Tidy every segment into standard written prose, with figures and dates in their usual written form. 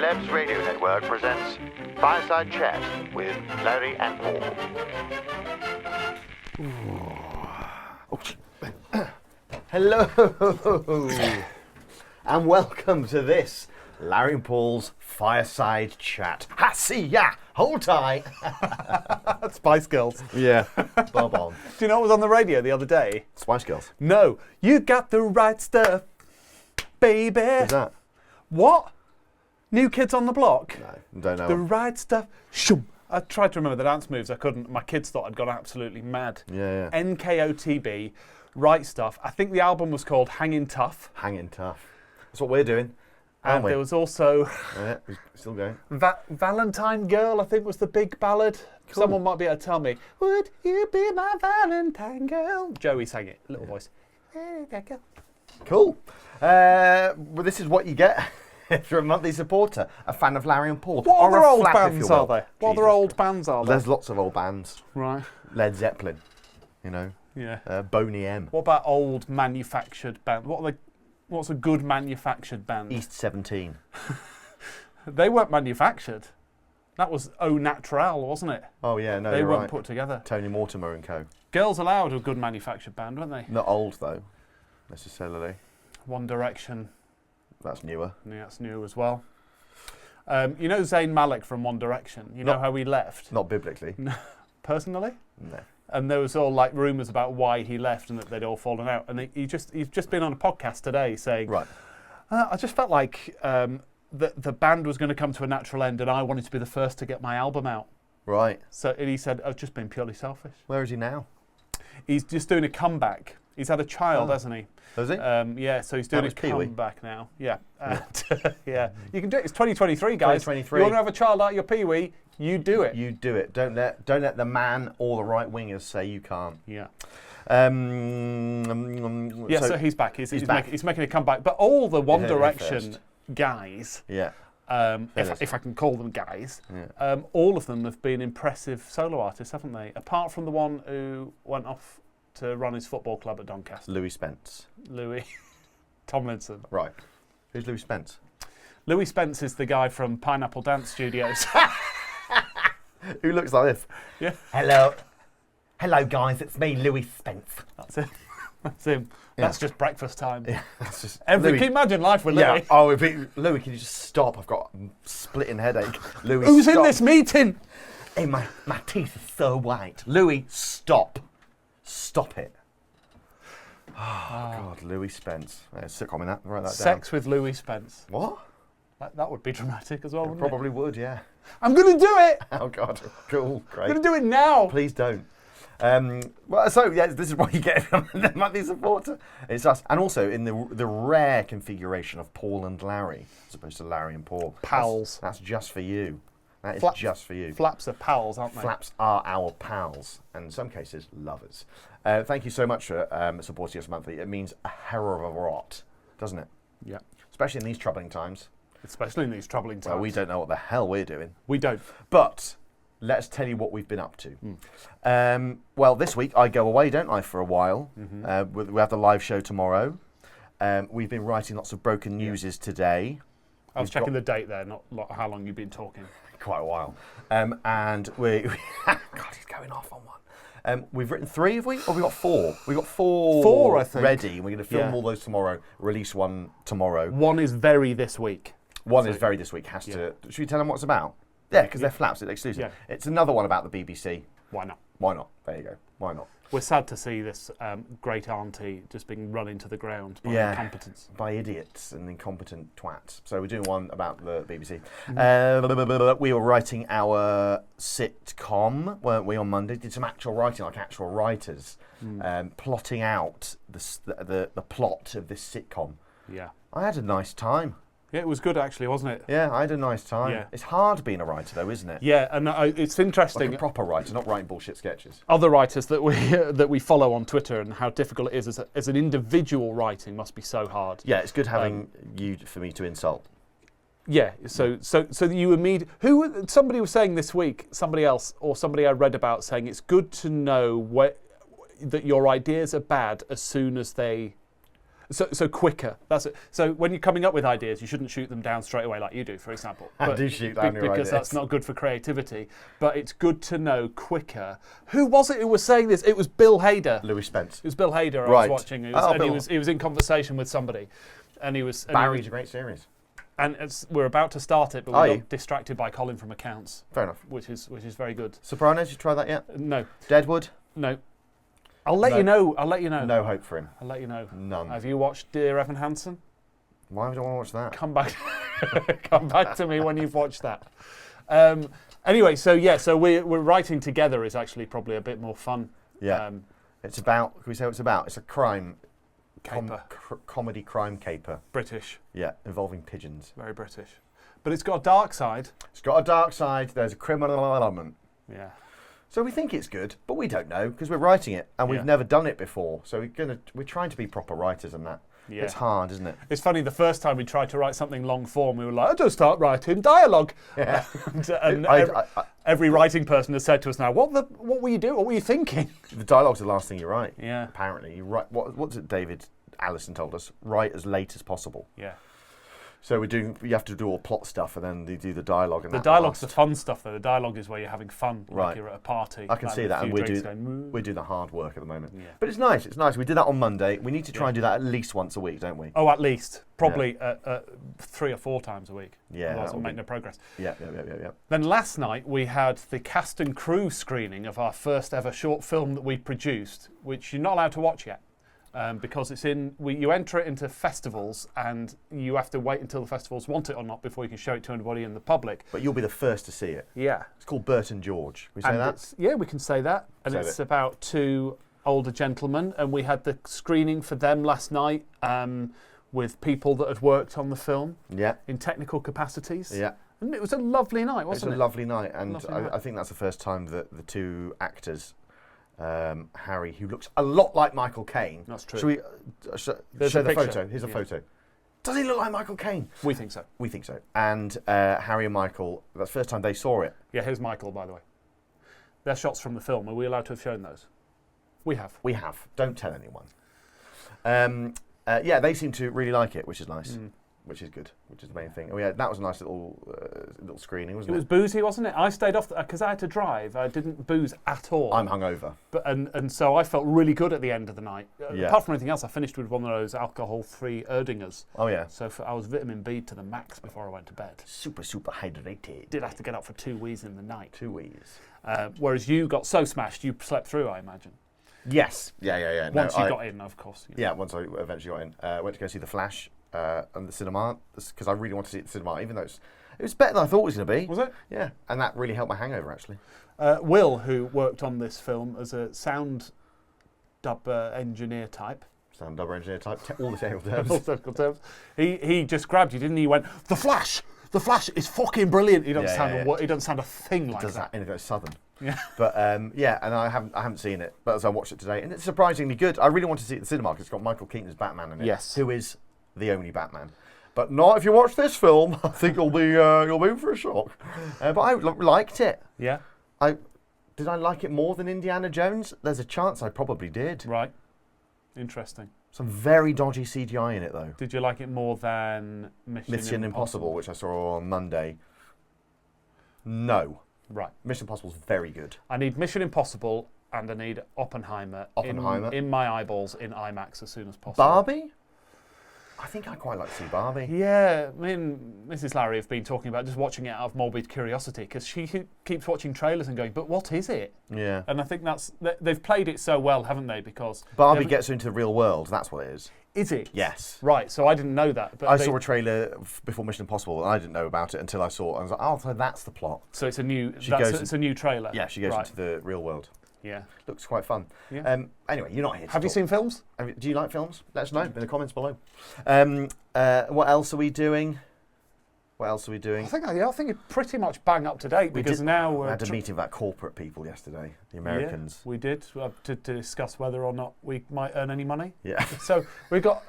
Celebs Radio Network presents Fireside Chat with Larry and Paul. Hello, and welcome to this Larry and Paul's Fireside Chat. Ha, see ya! Hold tight. Spice Girls. Yeah, bob on. Do you know what was on the radio the other day? Spice Girls. No. You got the right stuff, baby. Who's that? What? New Kids on the Block? No, don't know. The right stuff. Shoom. I tried to remember the dance moves. I couldn't. My kids thought I'd gone absolutely mad. Yeah. NKOTB, Right Stuff. I think the album was called Hangin' Tough. Hanging tough. That's what we're doing. And there was also Yeah, we're still going. Valentine Girl, I think was the big ballad. Cool. Someone might be able to tell me, would you be my Valentine Girl? Joey sang it, little voice. Hey, there you go. Cool. Well, this is what you get if you're a monthly supporter, a fan of Larry and Paul. What Or other a old flap, if bands you will. are there? What other Jesus old Christ. bands are there? There's lots of old bands. Right, Led Zeppelin, you know. yeah. Boney M. What about old manufactured bands? What's a good manufactured band? East 17. They weren't manufactured. That was au naturel, wasn't it? Oh yeah, no, They you're weren't right. put together. Tony Mortimer and co. Girls Aloud were a good manufactured band, weren't they? Not old though, necessarily. One Direction, That's newer. yeah, that's new as well. You know Zayn Malik from One Direction? You know Not- how he left? Not biblically. Personally? No. And there was all like rumours about why he left and that they'd all fallen out. And he's just been on a podcast today saying, Right. I just felt like the band was going to come to a natural end and I wanted to be the first to get my album out. Right. So and he said, I've just been purely selfish. Where is he now? He's just doing a comeback. He's had a child, Oh. hasn't he? Does he? Yeah, so he's doing a was Pee-wee. comeback now. Yeah. Yeah. You can do it. It's 2023, guys. 2023. You want to have a child out your Pee-wee, you do it. You do it. Don't let the man or the right wingers say you can't. Yeah. Yeah. So he's back. He's back. he's making a comeback. But all the One heard it Direction first. guys, Yeah. if I can call them guys, Yeah. all of them have been impressive solo artists, haven't they? Apart from the one who went off to run his football club at Doncaster, Louis Spence. Louis Tomlinson. Right. Who's Louis Spence? Louis Spence is the guy from Pineapple Dance Studios. Who looks like this? Yeah. Hello guys, it's me, Louis Spence. That's it. That's him. Yeah. That's just breakfast time. Yeah, that's just Can Louis. you imagine life with Yeah. Louis? Oh, Louis, can you just stop? I've got a splitting headache. Louis, Who's stop. in this meeting? Hey, my teeth are so white. Louis, stop. Stop it. Oh, God, Louis Spence. Sitcom in that. Write that Sex with Louis Spence. down. What? That would be dramatic as well, wouldn't Probably would, yeah. it? I'm going to do it! Oh, God. Cool. I'm Great. going to do it now! Please don't. This is what you get from the monthly supporter. It's us. And also in the rare configuration of Paul and Larry, as opposed to Larry and Paul. Pals. That's just for you. That is Flap- just for you. Flaps are pals, aren't they? Flaps are our pals, and in some cases, lovers. Thank you so much for supporting us monthly. It means a hell of a lot, doesn't it? Yeah. Especially in these troubling times. Especially in these troubling times. Well, we don't know what the hell we're doing. We don't. But let's tell you what we've been up to. Well, this week I go away, don't I, for a while. We have the live show tomorrow. We've been writing lots of broken newses today. I was We've checking got- the date there, not how long you've been talking. Quite a while. And we God, he's going off on one. We've written 3, have we? Or we got 4? We got 4. 4, I think. Ready. We're going to film Yeah. all those tomorrow. Release one tomorrow. One is very this week. One is very this week. Has to. Should we tell them what it's about? Yeah, because they're flaps. It's exclusive. Yeah. It's another one about the BBC. Why not? Why not? There you go. Why not? We're sad to see this great auntie just being run into the ground by Yeah. incompetence. By idiots and incompetent twats. So we're doing one about the BBC. Mm-hmm. We were writing our sitcom, weren't we, on Monday? Did some actual writing, like actual writers, plotting out the plot of this sitcom. Yeah. I had a nice time. Yeah, it was good actually, wasn't it? Yeah, I had a nice time. Yeah. It's hard being a writer, though, isn't it? Yeah, and it's interesting. Like a proper writer, not writing bullshit sketches. Other writers that we follow on Twitter and how difficult it is as an individual writing must be so hard. Yeah, it's good having you for me to insult. Yeah, so that you immediately... Somebody was saying this week, somebody else, or somebody I read about saying it's good to know that your ideas are bad as soon as So quicker. That's it. So when you're coming up with ideas, you shouldn't shoot them down straight away like you do, for example. I do shoot down your because ideas. that's not good for creativity. But it's good to know quicker. Who was it who was saying this? It was Bill Hader. Louis Spence. It was Bill Hader I Right. was watching. He Bill. was in conversation with somebody, and he was. Barry's a great series. And we're about to start it, but Are we you? got distracted by Colin from Accounts, Fair enough. which is very good. Sopranos, you tried that yet? No, Deadwood? no. I'll let No. you know. I'll let you know. No hope for him. I'll let you know. None. Have you watched Dear Evan Hansen? Why would I want to watch that? Come back, come back to me when you've watched that. Anyway, so we're writing together is actually probably a bit more fun. Yeah. It's about, can we say what it's about? It's a crime. Caper. Comedy crime caper. British, Yeah, involving pigeons. very British, but it's got a dark side. It's got a dark side, there's a criminal element. Yeah. So we think it's good, but we don't know because we're writing it and we've Yeah. never done it before. So we're trying to be proper writers and that. Yeah. It's hard, isn't it? It's funny, the first time we tried to write something long form, we were like, I just start writing dialogue. Yeah. and I- every writing person has said to us now, what were you doing? What were you thinking? The dialogue's the last thing you write. Yeah. Apparently, you write. What's it? David Allison told us: write as late as possible. Yeah. So you have to do all plot stuff, and then you do the dialogue. And The that dialogue's the last. fun stuff, though. The dialogue is where you're having fun, Right. like you're at a party. I can see having a that, and few drinks going, "Moo." we're doing the hard work at the moment. Yeah. But it's nice. It's nice. We did that on Monday. We need to try Yeah. and do that at least once a week, don't we? Oh, at least. Probably 3 or 4 times a week. Yeah, Otherwise that we'll would make be- no progress. Yeah. Then last night we had the cast and crew screening of our first ever short film that we produced, which you're not allowed to watch yet. Because it's you enter it into festivals and you have to wait until the festivals want it or not before you can show it to anybody in the public. But you'll be the first to see it. Yeah. It's called Bert and George. Can we say And that? yeah, we can say that. And Say it's it. about 2 older gentlemen, and we had the screening for them last night with people that had worked on the film Yeah. in technical capacities. Yeah. And it was a lovely night, It was wasn't a it? lovely night, and Lovely night. I think that's the first time that the 2 actors, Harry, who looks a lot like Michael Caine. That's true. Should we There's show a the picture. photo? Here's a Yeah. photo. Does he look like Michael Caine? We think so. We think so. And Harry and Michael, that's the first time they saw it. Yeah, here's Michael, by the way. They're shots from the film. Are we allowed to have shown those? We have. We have. Don't tell anyone. Yeah, they seem to really like it, which is nice. Which is good, which is the main thing. Oh yeah, that was a nice little screening, wasn't It it? was boozy, wasn't it? I stayed off because I had to drive. I didn't booze at all. I'm hungover. But and so I felt really good at the end of the night. Yeah. Apart from anything else, I finished with one of those alcohol-free Erdingers. Oh yeah. So I was vitamin B to the max before I went to bed. Super hydrated. Did have to get up for 2 wees in the night. 2 weeks. Whereas you got so smashed, you slept through, I imagine. Yes. Yeah. Once you got in, of course. Yeah, once I eventually got in. Went to go see The Flash and the cinema, because I really wanted to see it at the cinema, even though it was better than I thought it was going to be. Was it? Yeah, and that really helped my hangover, actually. Will, who worked on this film as a sound dub engineer type, Sound double engineer type, all the technical all terms. technical terms, he just grabbed you, didn't he? He went, The Flash! The Flash is fucking brilliant. He doesn't Yeah. He doesn't sound a thing like Does that. that and it goes southern. Yeah. But yeah, and I haven't seen it, but as I watched it today, and it's surprisingly good. I really want to see it at the cinema because it's got Michael Keaton as Batman in it. Yes. Who is the only Batman. But not if you watch this film. I think you'll be in for a shock. But I liked it. Yeah. Did I like it more than Indiana Jones? There's a chance I probably did. Right. Interesting. Some very dodgy CGI in it though. Did you like it more than Mission Impossible, which I saw on Monday. No. Right. Mission Impossible's very good. I need Mission Impossible and I need Oppenheimer, in my eyeballs in IMAX as soon as possible. Barbie? I think I quite like to see Barbie. Yeah, me and Mrs. Larry have been talking about just watching it out of morbid curiosity because she keeps watching trailers and going, but what is it? Yeah. And I think they've played it so well, haven't they? Because Barbie gets her into the real world, that's what it is. Is it? Yes. Right, so I didn't know that. But I saw a trailer before Mission Impossible and I didn't know about it until I saw it. I was like, oh, so that's the plot. So it's a new. She It's a new trailer. Yeah, she goes right. into the real world. Yeah. Looks quite fun. Yeah. Anyway, you're not here to Have you talk. seen films? Do you like films? Let us know in the comments below. What else are we doing? What else are we doing? I think you're pretty much bang up to date because now We we're had a meeting with our corporate people yesterday, the Americans. Yeah, we did to discuss whether or not we might earn any money. Yeah. So we've got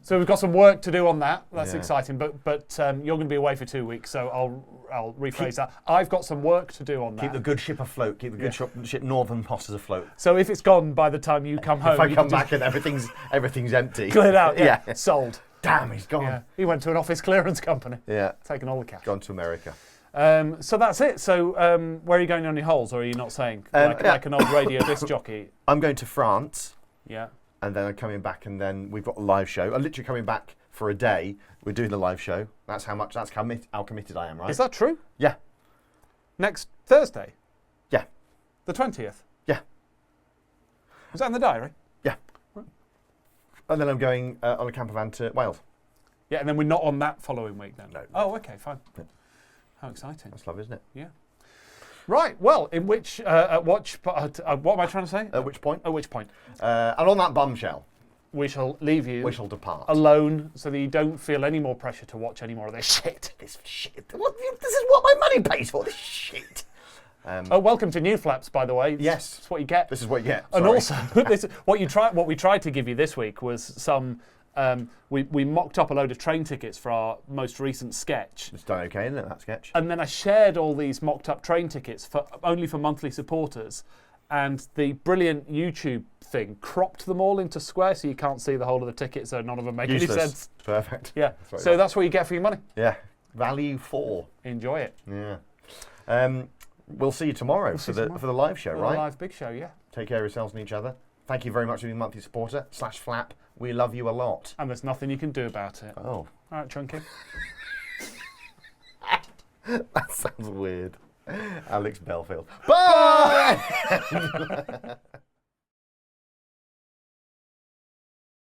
we've got some work to do on that. That's Yeah. exciting. But you're going to be away for 2 weeks, so I'll rephrase that. I've got some work to do on that. Keep the good ship afloat. Keep the good ship Northern Posters afloat. So if it's gone by the time you come home, If I you come can back and everything's empty. cleared out. Yeah, Yeah. sold. Damn, he's gone. Yeah, he went to an office clearance company, Yeah. taking all the cash. Gone to America. So that's it. So where are you going on your holes, or are you not saying like an old radio disc jockey? I'm going to France. Yeah. And then I'm coming back, and then we've got a live show. I'm literally coming back for a day. We're doing the live show. That's how committed I am, right? Is that true? Yeah. Next Thursday? Yeah. The 20th? Yeah. Is that in the diary? Yeah. And then I'm going on a camper van to Wales. Yeah, and then we're not on that following week then? No. Oh, okay, fine. Yeah. How exciting. That's lovely, isn't it? Yeah. Right, well, in which, what am I trying to say? At which point? At which point? And on that bombshell, We shall leave you we shall depart. alone so that you don't feel any more pressure to watch any more of this shit. This shit. This is what my money pays for. This shit. Oh, welcome to New Flaps, by the way. Yes. That's what you get. This is what you get. And Sorry. also, what we tried to give you this week was some. We mocked up a load of train tickets for our most recent sketch, It's done okay, isn't it, that sketch? and then I shared all these mocked up train tickets only for monthly supporters, and the brilliant YouTube thing cropped them all into square, so you can't see the whole of the ticket, so none of them make any Useless. sense. Perfect. Yeah. That's So that's what you get for your money. Yeah. Value 4. Enjoy it. Yeah. We'll see you tomorrow for the live show, For the right? live big show, yeah. Take care of yourselves and each other. Thank you very much for being a monthly supporter /flap. We love you a lot. And there's nothing you can do about it. Oh. All right, Chunky. That sounds weird. Alex Belfield. Bye!